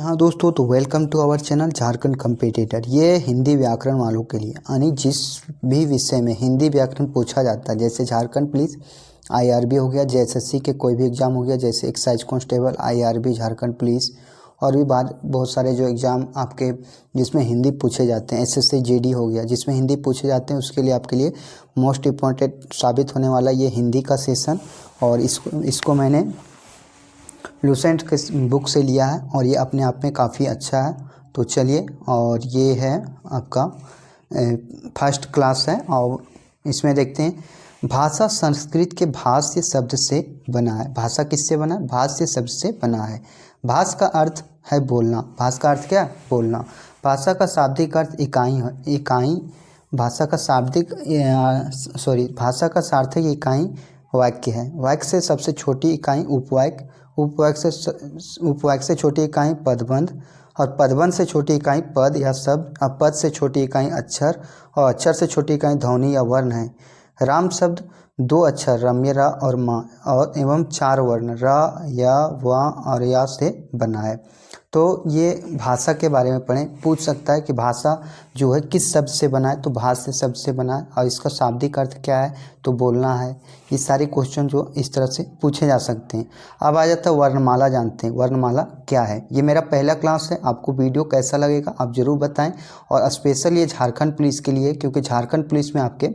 हाँ दोस्तों, तो welcome to our channel Jharkhand competitor. ये हिंदी व्याकरण वालों के लिए, यानी जिस भी विषय में हिंदी व्याकरण पूछा जाता है, जैसे झारखंड पुलिस, आईआरबी हो गया, जेएसएससी के कोई भी एग्ज़ाम हो गया, जैसे excise constable, IRB, Jharkhand police, और भी बहुत सारे जो एग्ज़ाम आपके जिसमें हिंदी पूछे जाते हैं, एसएससी जीडी हो गया जिसमें हिंदी पूछे जाते हैं, उसके लिए आपके लिए मोस्ट इम्पॉर्टेंट साबित होने वाला ये हिंदी का सेशन। और इसको मैंने लूसेंट के बुक से लिया है और ये अपने आप में काफ़ी अच्छा है। तो चलिए, और ये है आपका फर्स्ट क्लास है और इसमें देखते हैं भाषा संस्कृत के भाष्य शब्द से बना है। भाषा किससे बना है? भाष्य शब्द से बना है। भाष का अर्थ है बोलना। भाष का अर्थ क्या है? बोलना। भाषा का शाब्दिक अर्थ इकाई है। इकाई भाषा का शाब्दिक भाषा का सार्थक इकाई वाक्य है। वाक्य से सबसे छोटी इकाई उपवाक्य, उपवाक्य से छोटी इकाई पदबंध, और पदबंध से छोटी इकाई पद या शब्द, और पद से छोटी इकाई अक्षर, और अक्षर से छोटी इकाई ध्वनि या वर्ण है। राम शब्द दो अक्षर रम्य र और माँ और एवं चार वर्ण र, या, व और या से बना है। तो ये भाषा के बारे में पढ़ें। पूछ सकता है कि भाषा जो है किस शब्द से बना है, तो भाष्य शब्द से बना है, और इसका शाब्दिक अर्थ क्या है, तो बोलना है। ये सारे क्वेश्चन जो इस तरह से पूछे जा सकते हैं। अब आ जाता है वर्णमाला। जानते हैं वर्णमाला क्या है? ये मेरा पहला क्लास है। आपको वीडियो कैसा लगेगा आप ज़रूर बताएं, और स्पेशल ये झारखंड पुलिस के लिए, क्योंकि झारखंड पुलिस में आपके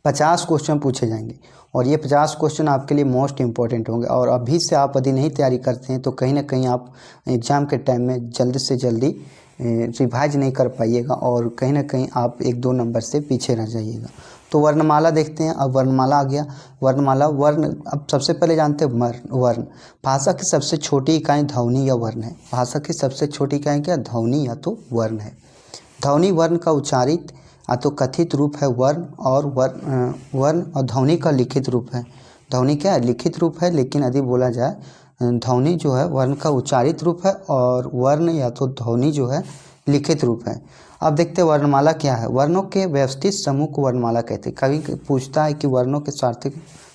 50 क्वेश्चन पूछे जाएंगे और ये 50 क्वेश्चन आपके लिए मोस्ट इम्पॉर्टेंट होंगे। और अभी से आप यदि नहीं तैयारी करते हैं तो कहीं ना कहीं आप एग्ज़ाम के टाइम में जल्द से जल्दी रिवाइज नहीं कर पाइएगा और कहीं ना कहीं आप 1-2 नंबर से पीछे रह जाइएगा। तो वर्णमाला देखते हैं। अब वर्णमाला आ गया। वर्णमाला वर्ण, अब सबसे पहले जानते हैं वर्ण। भाषा की सबसे छोटी इकाई ध्वनि या वर्ण है। भाषा की सबसे छोटी इकाई क्या? ध्वनि या तो वर्ण है। ध्वनि वर्ण का उच्चारित या तो कथित रूप है वर्ण, और वर्ण और ध्वनि का लिखित रूप है। ध्वनि क्या है? लिखित रूप है, लेकिन यदि बोला जाए ध्वनि जो है वर्ण का उच्चारित रूप है, और वर्ण या तो ध्वनि जो है लिखित रूप है। अब देखते हैं वर्णमाला क्या है। वर्णों के व्यवस्थित समूह को वर्णमाला कहते हैं। कभी पूछता है कि वर्णों के सार्थक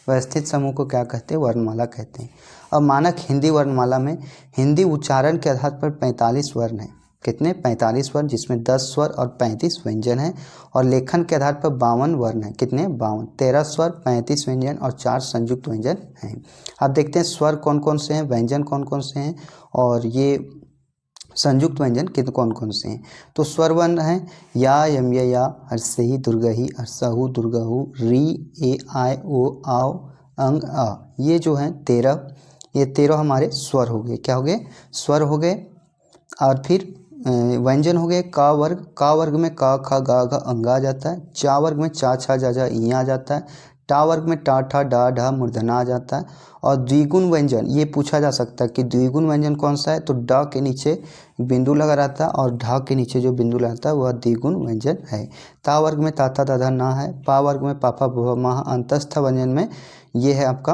व्यवस्थित समूह को क्या कहते हैं? वर्णमाला कहते हैं। अब मानक हिंदी वर्णमाला में हिंदी उच्चारण के आधार पर 45 वर्ण है। कितने? 45 वर्ण, जिसमें 10 स्वर और 35 व्यंजन हैं। और लेखन के आधार पर 52 वर्ण हैं। कितने? 52। 13 स्वर, 35 व्यंजन और 4 संयुक्त व्यंजन हैं। अब देखते हैं स्वर कौन कौन से हैं, व्यंजन कौन कौन से हैं, और ये संयुक्त व्यंजन कितने कौन कौन से हैं। तो स्वर वर्ण हैं या, यम, या, हर्षही, दुर्गही, हर्षहु, दुर्गहु, री, ए, आय, ओ, आओ, अंग, आ। ये जो हैं 13, ये 13 हमारे स्वर हो गए। क्या हो गए? स्वर हो गए। और फिर व्यंजन हो गए। का वर्ग में का, खा, गा, घ, अंग आ जाता है। चा वर्ग में चा, छा, जा, ई आ जाता है। टा वर्ग में टा, ठा, डा, ढा, मूर्धना आ जाता है। और द्विगुण व्यंजन, ये पूछा जा सकता है कि द्विगुण व्यंजन कौन सा है, तो ड के नीचे बिंदु लगा रहता है और ढ के नीचे जो बिंदु लगता है वह द्विगुण व्यंजन है। ता वर्ग में ताता, दाधा, ना है। पा वर्ग में पापा, भवा, महा। अंतस्थ व्यंजन में ये है आपका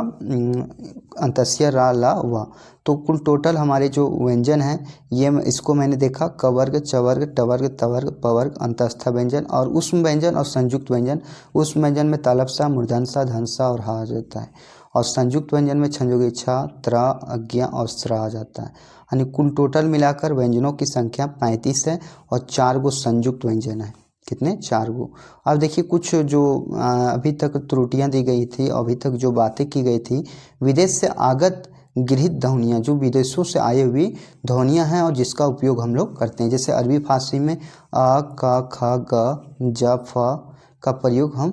अंतस्य, रा, ला, वा। तो कुल टोटल हमारे जो व्यंजन हैं, ये इसको मैंने देखा क वर्ग, च वर्ग, ट वर्ग, त वर्ग, प वर्ग, अंतस्थ व्यंजन, और उष्म व्यंजन और संयुक्त व्यंजन। उष्म व्यंजन में तालबसा, मूर्धनसा, धनसा और हा आ जाता है, और संयुक्त व्यंजन में छंजोगे छा, त्रा, अज्ञा और स्रा आ जाता है। यानी कुल टोटल मिलाकर व्यंजनों की संख्या 35 है और 4 गो संयुक्त व्यंजन है। कितने? 4 गो। अब देखिए कुछ जो अभी तक त्रुटियां दी गई थी, अभी तक जो बातें की गई थी, विदेश से आगत गृहीत ध्वनियाँ, जो विदेशों से आई हुई ध्वनियाँ हैं और जिसका उपयोग हम लोग करते हैं। जैसे अरबी फारसी में आ, का, खा, ग, ज, फ का प्रयोग हम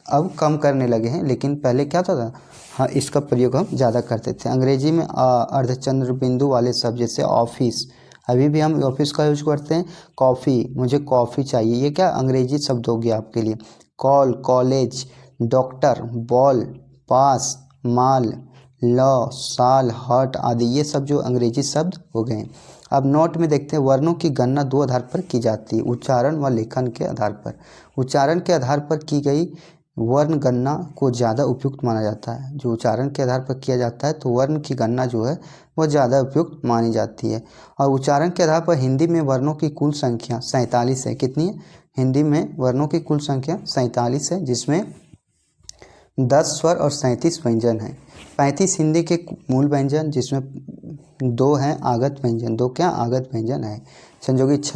अब कम करने लगे हैं, लेकिन पहले क्या होता था? हाँ, इसका प्रयोग हम ज़्यादा करते थे। अंग्रेजी में अर्धचंद्र बिंदु वाले शब्द, जैसे ऑफिस, अभी भी हम ऑफिस का यूज करते हैं। कॉफ़ी, मुझे कॉफ़ी चाहिए, ये क्या अंग्रेजी शब्द हो गया आपके लिए। कॉल, कॉलेज, डॉक्टर, बॉल, पास, माल, लॉ, साल, हट आदि, ये सब जो अंग्रेजी शब्द हो गए। अब नोट में देखते हैं वर्णों की गणना 2 आधार पर की जाती है, उच्चारण व लेखन के आधार पर। उच्चारण के आधार पर की गई वर्ण गणना को ज़्यादा उपयुक्त माना जाता है। जो उच्चारण के आधार पर किया जाता है तो वर्ण की गणना जो है वह ज़्यादा उपयुक्त मानी जाती है। और उच्चारण के आधार पर हिंदी में वर्णों की कुल संख्या 47 है। कितनी है? हिंदी में वर्णों की कुल संख्या 47 है, जिसमें 10 स्वर और 37 व्यंजन हैं। 35 हिंदी के मूल व्यंजन, जिसमें दो हैं आगत व्यंजन, दो क्या आगत व्यंजन है। संयोगी छ,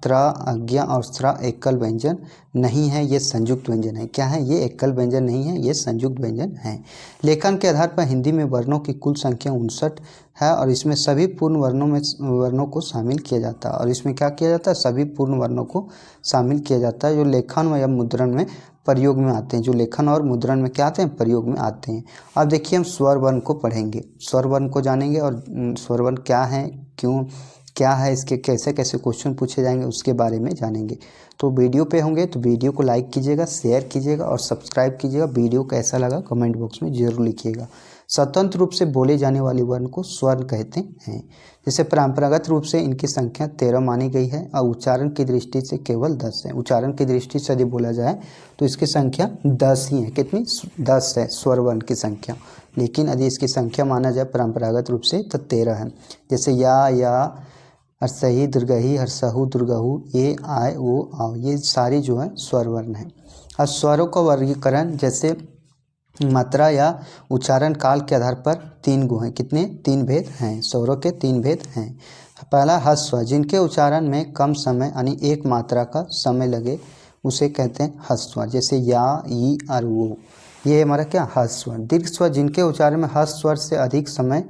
त्र, अज्ञा और स्र एकल व्यंजन नहीं है, ये संयुक्त व्यंजन है। क्या है ये? एकल व्यंजन नहीं है, ये संयुक्त व्यंजन है। लेखन के आधार पर हिंदी में वर्णों की कुल संख्या 59 है और इसमें सभी पूर्ण वर्णों को शामिल किया जाता है। और इसमें क्या किया जाता है? सभी पूर्ण वर्णों को शामिल किया जाता है जो लेखन या मुद्रण में प्रयोग में आते हैं, जो लेखन और मुद्रण में क्या आते हैं? प्रयोग में आते हैं। अब देखिए हम स्वर वर्ण को पढ़ेंगे, स्वर वर्ण को जानेंगे और स्वर वर्ण क्या है, क्यों क्या है, इसके कैसे कैसे क्वेश्चन पूछे जाएंगे उसके बारे में जानेंगे। तो वीडियो पे होंगे तो वीडियो को लाइक कीजिएगा, शेयर कीजिएगा और सब्सक्राइब कीजिएगा। वीडियो कैसा लगा कमेंट बॉक्स में जरूर लिखिएगा। स्वतंत्र रूप से बोले जाने वाले वर्ण को स्वर कहते हैं। जैसे परंपरागत रूप से इनकी संख्या 13 मानी गई है और उच्चारण की दृष्टि से केवल 10 है। उच्चारण की दृष्टि से यदि बोला जाए तो इसकी संख्या 10 ही है। कितनी? 10 है स्वर वर्ण की संख्या। लेकिन यदि इसकी संख्या माना जाए परंपरागत रूप से तो 13 है। जैसे या, हर्षही, दीर्घही, हर्षहु, दुर्गहु, ए, आय, ओ, आओ, ये सारी जो है स्वर वर्ण है। अब स्वरों का वर्गीकरण जैसे मात्रा या उच्चारण काल के आधार पर 3 गुण हैं। कितने? 3 भेद हैं। स्वरों के 3 भेद हैं। पहला ह्रस्व, जिनके उच्चारण में कम समय यानी एक मात्रा का समय लगे उसे कहते हैं ह्रस्व। जैसे या, ई और वो, ये हमारा क्या? ह्रस्व। दीर्घ स्वर, जिनके उच्चारण में ह्रस्व स्वर से अधिक समय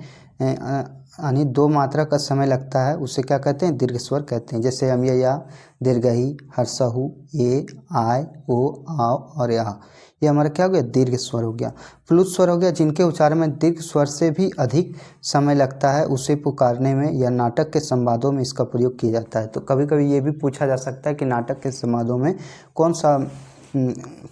यानी 2 मात्रा का समय लगता है उसे क्या कहते हैं? दीर्घ स्वर कहते हैं। जैसे हम या, दीर्घही, हर्षहु, ए, आय, ओ, आओ और या, ये हमारा क्या हो गया? दीर्घ स्वर हो गया। प्लुत स्वर हो गया, जिनके उच्चारण में दीर्घ स्वर से भी अधिक समय लगता है उसे पुकारने में या नाटक के संवादों में इसका प्रयोग किया जाता है। तो कभी कभी ये भी पूछा जा सकता है कि नाटक के संवादों में कौन सा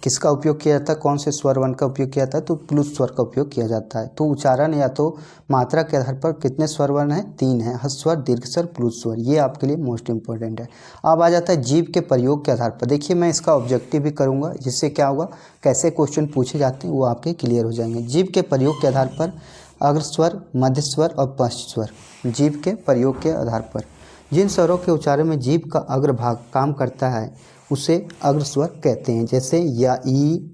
किसका उपयोग किया जाता है, कौन से स्वर वर्ण का उपयोग किया जाता है? तो प्लुत स्वर का उपयोग किया जाता है। तो उच्चारण या तो मात्रा के आधार पर कितने स्वर वर्ण हैं? 3 हैं, ह्रस्व स्वर, दीर्घ स्वर, प्लुत स्वर। ये आपके लिए मोस्ट इंपॉर्टेंट है। अब आ जाता है जीभ के प्रयोग के आधार पर। देखिए मैं इसका ऑब्जेक्टिव भी करूँगा, जिससे क्या होगा, कैसे क्वेश्चन पूछे जाते हैं वो आपके क्लियर हो जाएंगे। जीभ के प्रयोग के आधार पर अग्र स्वर, मध्य स्वर और पश्च स्वर। जीभ के प्रयोग के आधार पर जिन स्वरों के उच्चारण में जीभ का अग्रभाग काम करता है उसे अग्र स्वर कहते हैं। जैसे या, ई,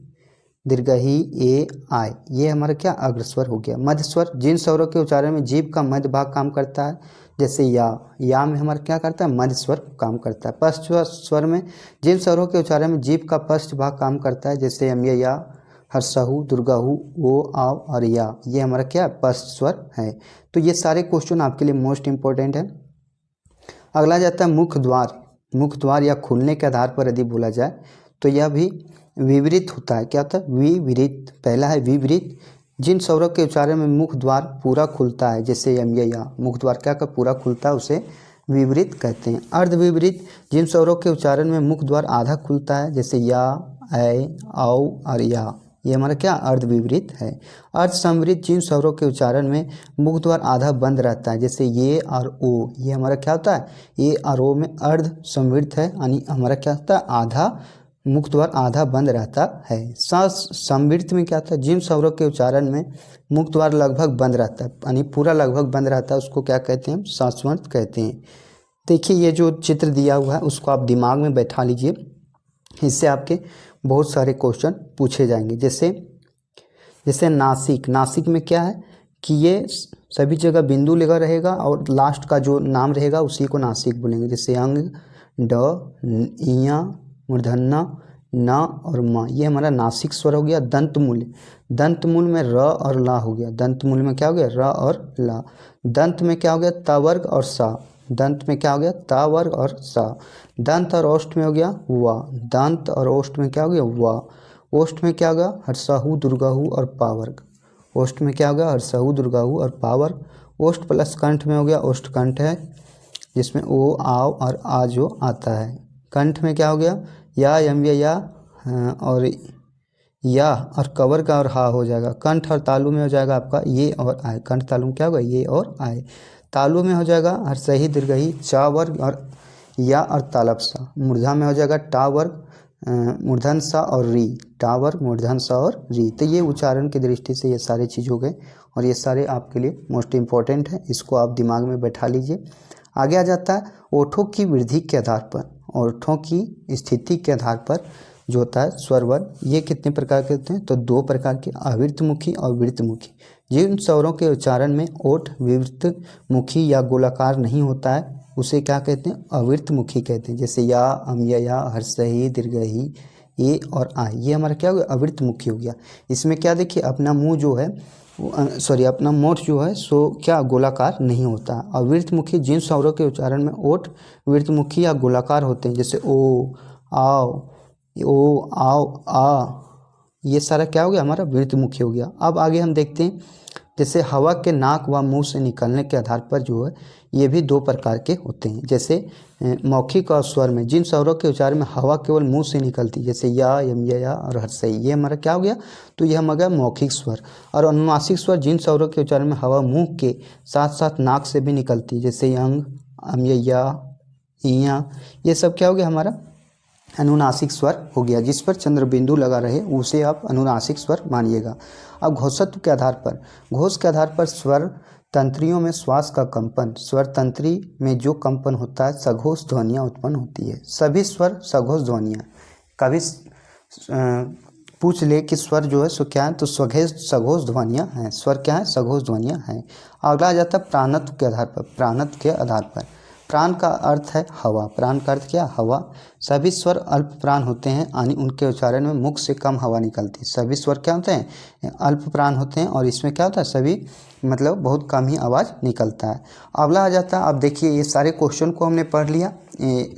दीर्घही, ए, आय, ये हमारा क्या? अग्र स्वर हो गया। मध्य स्वर, जिन स्वरों के उच्चारण में जीभ का मध्य भाग काम करता है। जैसे या में हमारा क्या करता है? मध्य स्वर काम करता है। पश्च स्वर में जिन स्वरों के उच्चारण में जीभ का पश्च भाग काम करता है। जैसे हम या, हर्षहु, दुर्गहु, ओ, आओ और या, ये हमारा क्या? पश्च स्वर है। तो ये सारे क्वेश्चन आपके लिए मोस्ट इंपॉर्टेंट है। अगला जाता है मुख द्वार। मुख द्वार या खुलने के आधार पर यदि बोला जाए तो यह भी विवरित होता है। क्या होता है? विवरित। पहला है विवरित, जिन स्वरों के उच्चारण में मुख द्वार पूरा खुलता है। जैसे यम या, मुख द्वार क्या का पूरा खुलता है उसे विवरित कहते हैं। अर्धविवरित, जिन स्वरों के उच्चारण में मुख द्वार आधा खुलता है। जैसे या, ऐ, औ और या, ये हमारा क्या? अर्धविवरित है। अर्ध संवृत, जिन स्वरों के उच्चारण में मुख द्वार आधा बंद रहता है। जैसे ये और ओ, ये हमारा क्या होता है? ये और ओ में अर्ध संवृत है, यानी हमारा क्या होता है? आधा मुख द्वार आधा बंद रहता है। संवृत में क्या होता है? जिन स्वरों के उच्चारण में मुख द्वार लगभग बंद रहता है, यानी पूरा लगभग बंद रहता है, उसको क्या कहते हैं? हम संस्वर्त कहते हैं। देखिए ये जो चित्र दिया हुआ है उसको आप दिमाग में बैठा लीजिए, इससे आपके बहुत सारे क्वेश्चन पूछे जाएंगे। जैसे नासिक। नासिक में क्या है कि ये सभी जगह बिंदु लगा रहेगा और लास्ट का जो नाम रहेगा उसी को नासिक बोलेंगे। जैसे अंग, ड, इया, मूर्धन्य, न और म, ये हमारा नासिक स्वर हो गया। दंतमूल। दंतमूल में र और ला हो गया। दंतमूल में क्या हो गया? र और ला। दंत में क्या हो गया? त वर्ग और सा। दंत में क्या हो गया? ता वर्ग और सा। दंत और ओष्ठ में हो गया वा। दंत और ओष्ठ में क्या हो गया? वा। ओष्ठ में क्या हो गया? हर्षहु, दुर्गहु और पावर्ग। ओष्ठ में क्या हो गया? हर्षहु, दुर्गहु और पावर्ग। ओष्ठ प्लस कंठ में हो गया ओष्ठकंठ है, जिसमें ओ, आओ और आ जो आता है। कंठ में क्या हो गया? या, यम, या और या और कवर का और हा हो जाएगा। कंठ और तालु में हो जाएगा आपका ये और आय। कंठ तालु में क्या होगा? ये और आय। तालु में हो जाएगा हर्षही, दीर्घही, चा वर्ग और या और तालब सा। मूर्धा में हो जाएगा टा वर्ग, मूर्धन सा और री। टा वर्ग, मूर्धन सा और री। तो ये उच्चारण की दृष्टि से ये सारे चीज़ हो गए और ये सारे आपके लिए मोस्ट इंपॉर्टेंट है, इसको आप दिमाग में बैठा लीजिए। आगे आ जाता है ओठों की वृद्धि के आधार पर, ओठों की स्थिति के आधार पर जो होता है स्वर वर्ण। ये कितने प्रकार के होते हैं? तो 2 प्रकार के, आवृत्तमुखी और वृत्तमुखी। जिन स्वरों के उच्चारण में ओठ विवृत मुखी या गोलाकार नहीं होता है उसे क्या कहते हैं, अवृत मुखी कहते हैं। जैसे या, अम्यया, हर्षही, दीर्घही, ए और आ, ये हमारा क्या हो गया, अवृत मुखी हो गया। इसमें क्या देखिए, अपना मुंह जो है सॉरी अपना मोठ जो है सो क्या गोलाकार नहीं होता। अवृत मुखी जिन स्वरों के उच्चारण में ओठ वृत्त मुखी या गोलाकार होते हैं, जैसे ओ, आओ, ओ, आओ, आ, ये सारा क्या हो गया, हमारा वृत्त मुखी हो गया। अब आगे हम देखते हैं, जैसे हवा के नाक व मुंह से निकलने के आधार पर जो है ये भी दो प्रकार के होते हैं। जैसे मौखिक और स्वर में जिन स्वरों के उच्चारण में हवा केवल मुंह से निकलती है, जैसे या, यम, या और हर्षई, ये हमारा क्या हो गया, तो ये हमारा मौखिक स्वर। और अनुनासिक स्वर जिन स्वरों के उच्चारण में हवा मुंह के साथ साथ नाक से भी निकलती है, जैसे यंग, अम्यया, इया, ये सब क्या हो गया, हमारा अनुनासिक स्वर हो गया। जिस पर चंद्र बिंदु लगा रहे उसे आप अनुनासिक स्वर मानिएगा। अब घोषत्व के आधार पर, घोष के आधार पर स्वर तंत्रियों में श्वास का कंपन, स्वर तंत्री में जो कंपन होता है सघोष ध्वनियाँ उत्पन्न होती है। सभी स्वर सघोष ध्वनियाँ, कभी पूछ ले कि स्वर जो है सो क्या है, तो सघोष ध्वनियाँ हैं। स्वर क्या है, सघोष ध्वनियाँ हैं। अगला आ जाता है प्राणत्व के आधार पर। प्राणत्व के आधार पर प्राण का अर्थ है हवा, प्राण का अर्थ क्या, हवा। सभी स्वर अल्प प्राण होते हैं, यानी उनके उच्चारण में मुख से कम हवा निकलती है। सभी स्वर क्या होते हैं, अल्प प्राण होते हैं और इसमें क्या होता है, सभी मतलब बहुत कम ही आवाज़ निकलता है। अगला आ जाता है, अब देखिए ये सारे क्वेश्चन को हमने पढ़ लिया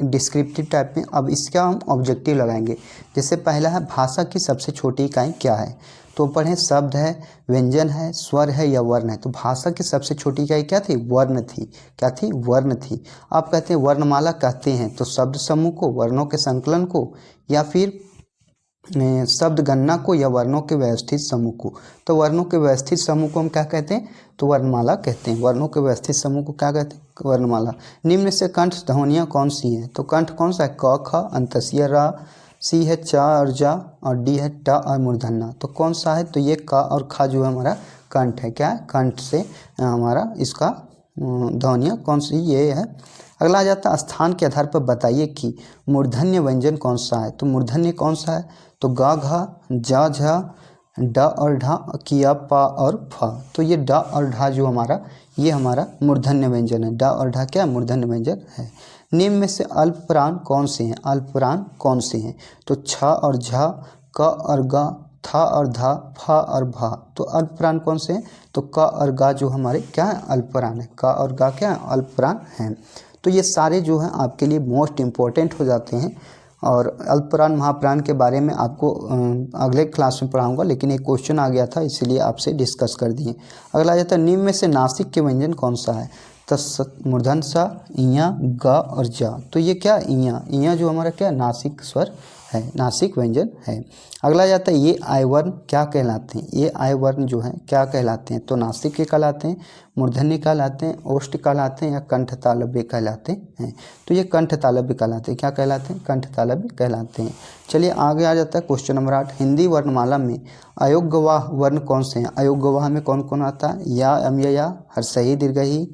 डिस्क्रिप्टिव टाइप में। अब इसका हम ऑब्जेक्टिव लगाएंगे। जैसे पहला है भाषा की सबसे छोटी इकाई क्या है, तो पढ़ें शब्द है, व्यंजन है, स्वर है या वर्ण है। तो भाषा की सबसे छोटी इकाई क्या थी, वर्ण थी। क्या थी, वर्ण थी। आप कहते हैं वर्णमाला कहते हैं तो शब्द समूह को, वर्णों के संकलन को, या फिर शब्द गणना को, या वर्णों के व्यवस्थित समूह को। तो वर्णों के व्यवस्थित समूह को हम क्या कहते हैं, तो वर्णमाला कहते हैं। वर्णों के व्यवस्थित समूह को क्या कहते हैं, वर्णमाला। निम्न से कंठ ध्वनियाँ कौन सी हैं, तो कंठ कौन सा है, क, ख, अंतस्य, रा, सी है चा और जा, और डी है टा और मूर्धन्य। तो कौन सा है, तो ये का और खा जो है हमारा कंठ है। क्या है, कंठ से हमारा इसका ध्वनियाँ कौन सी, ये है। अगला आ जाता है स्थान के आधार पर बताइए कि मूर्धन्य व्यंजन कौन सा है। तो मूर्धन्य कौन सा है, तो गा, घा, जा, झा, ड और ढा, किया, पा और फा। तो ये ड और ढा जो हमारा, ये हमारा मूर्धन्य व्यंजन है। ड और ढा क्या मूर्धन्य व्यंजन है। निम्न में से अल्प प्राण कौन से हैं, अल्प प्राण कौन से हैं, तो छ और झा, क और गा, था और धा, फा और भा। तो अल्प प्राण कौन से हैं, तो क और गा जो हमारे क्या है, अल्प प्राण है। क और गा क्या है, अल्प प्राण हैं। तो ये सारे जो हैं आपके लिए मोस्ट इम्पोर्टेंट हो जाते हैं। और अल्पप्राण महाप्राण के बारे में आपको अगले क्लास में पढ़ाऊंगा, लेकिन एक क्वेश्चन आ गया था इसीलिए आपसे डिस्कस कर दिए। अगला आ जाता है निम्न में से नासिक के व्यंजन कौन सा है, तो मूर्धन सा, इया, गा और जा। तो ये क्या, इया, इया जो हमारा क्या नासिक स्वर है, नासिक व्यंजन है। अगला जाता है ये आय वर्ण क्या कहलाते हैं, ये आय वर्ण जो है क्या कहलाते हैं, तो नासिक के कहलाते हैं, मूर्धन्य कहलाते हैं, ओष्ठ कहलाते हैं, या कंठ तालव्य कहलाते हैं। तो ये कंठ तालव्य कहलाते हैं, क्या कहलाते हैं, कंठ तालव्य कहलाते हैं। चलिए आगे आ जाता है क्वेश्चन नंबर 8। हिंदी वर्णमाला में अयोग्यवाह वर्ण कौन से हैं। अयोग्यवाह में कौन कौन आता है, या, अम्यया, हर्षही, दीर्घही,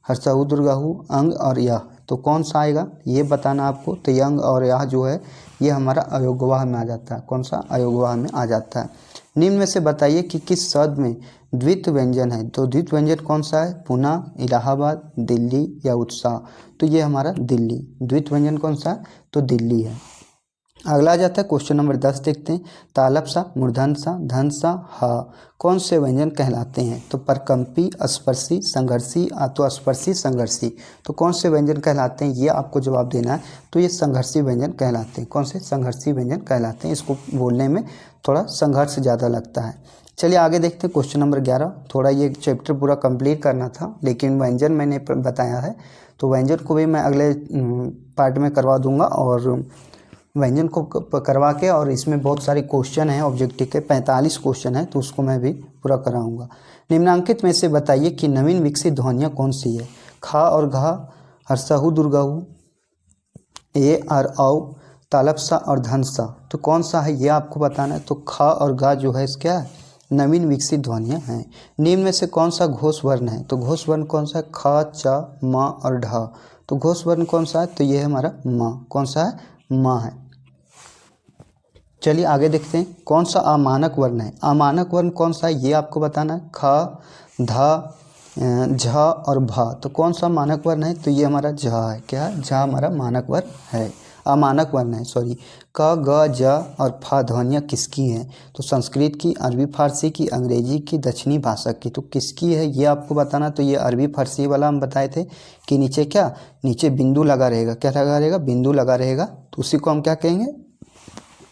हर्षऊ, दुर्गाहु, अंग और यह। तो कौन सा आएगा ये बताना आपको। तो यंग और यह जो है ये हमारा अयोग्यवाह में आ जाता है। कौन सा, अयोग्यवाह में आ जाता है। निम्न में से बताइए कि किस शब्द में द्वित व्यंजन है। तो द्वित व्यंजन कौन सा है, पुणे, इलाहाबाद, दिल्ली या उत्साह। तो ये हमारा दिल्ली, द्वित व्यंजन कौन सा है, तो दिल्ली है। अगला आ जाता है क्वेश्चन नंबर 10 देखते हैं। तालप सा, मूर्धन सा, धन सा, हा कौन से व्यंजन कहलाते हैं। तो परकंपी, स्पर्शी, संघर्षी, आत्वस्पर्शी, संघर्षी। तो कौन से व्यंजन कहलाते हैं ये आपको जवाब देना है। तो ये संघर्षी व्यंजन कहलाते हैं। कौन से, संघर्षी व्यंजन कहलाते हैं। इसको बोलने में थोड़ा संघर्ष ज़्यादा लगता है। चलिए आगे देखते हैं क्वेश्चन नंबर 11। थोड़ा ये चैप्टर पूरा कंप्लीट करना था, लेकिन व्यंजन मैंने बताया है तो व्यंजन को भी मैं अगले पार्ट में करवा दूंगा। और व्यंजन को करवा के, और इसमें बहुत सारे क्वेश्चन हैं ऑब्जेक्टिव के, 45 क्वेश्चन हैं, तो उसको मैं भी पूरा कराऊंगा। निम्नांकित में से बताइए कि नवीन विकसित ध्वनियाँ कौन सी है। खा और घा, हर्षहु, दुर्गाहु, ए और औ, तालपसा और धनसा। तो कौन सा है ये आपको बताना है। तो खा और गा जो है क्या है, नवीन विकसित ध्वनियाँ हैं। निम्न में से कौन सा घोष वर्ण है। तो घोष वर्ण कौन सा है, ख, च, म और ढ। तो घोष वर्ण कौन सा है, तो ये है हमारा म। कौन सा है, म है। चलिए आगे देखते हैं कौन सा अमानक वर्ण है। अमानक वर्ण कौन सा है ये आपको बताना है। ख, ध, झ और भ। तो कौन सा मानक वर्ण है, तो ये हमारा झ है। क्या है? झ हमारा मानक वर्ण है, अमानक वर्ण है सॉरी। क, ग, ज और फ ध्वनियाँ किसकी हैं, तो संस्कृत की, अरबी फारसी की, अंग्रेजी की, दक्षिणी भाषा की। तो किसकी है ये आपको बताना। तो ये अरबी फारसी वाला हम बताए थे कि नीचे क्या, नीचे बिंदु लगा रहेगा। क्या लगा रहेगा? बिंदु लगा रहेगा। तो उसी को हम क्या कहेंगे?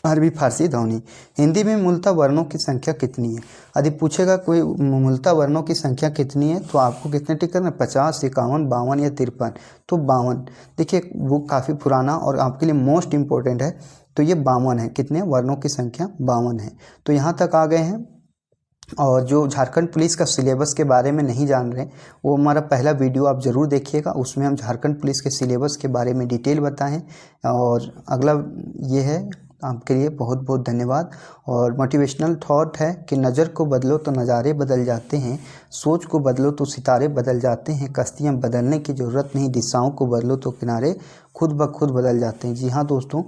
अरबी फारसी ध्वनि। हिंदी में मूलतः वर्णों की संख्या कितनी है? यदि पूछेगा कोई मूलतः वर्णों की संख्या कितनी है, तो आपको कितने टिक करना है? 50, 51, 52 या 53। तो 52। देखिए वो काफ़ी पुराना और आपके लिए मोस्ट इम्पोर्टेंट है। तो ये 52 है। कितने वर्णों की संख्या? 52 है। तो यहाँ तक आ गए हैं। और जो झारखंड पुलिस का सिलेबस के बारे में नहीं जान रहे, वो हमारा पहला वीडियो आप ज़रूर देखिएगा। उसमें हम झारखंड पुलिस के सिलेबस के बारे में डिटेल बताएं। और अगला ये है। आपके लिए बहुत बहुत धन्यवाद। और मोटिवेशनल थॉट है कि नज़र को बदलो तो नज़ारे बदल जाते हैं, सोच को बदलो तो सितारे बदल जाते हैं, कश्तियाँ बदलने की ज़रूरत नहीं, दिशाओं को बदलो तो किनारे खुद ब खुद बदल जाते हैं। जी हाँ दोस्तों,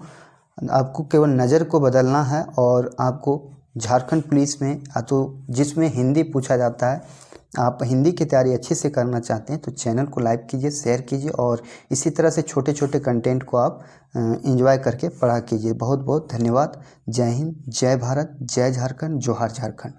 आपको केवल नज़र को बदलना है। और आपको झारखंड पुलिस में तो जिसमें हिंदी पूछा जाता है, आप हिंदी की तैयारी अच्छे से करना चाहते हैं तो चैनल को लाइक कीजिए, शेयर कीजिए और इसी तरह से छोटे छोटे कंटेंट को आप एंजॉय करके पढ़ा कीजिए। बहुत बहुत धन्यवाद। जय हिंद, जय भारत, जय झारखंड, जोहार झारखंड।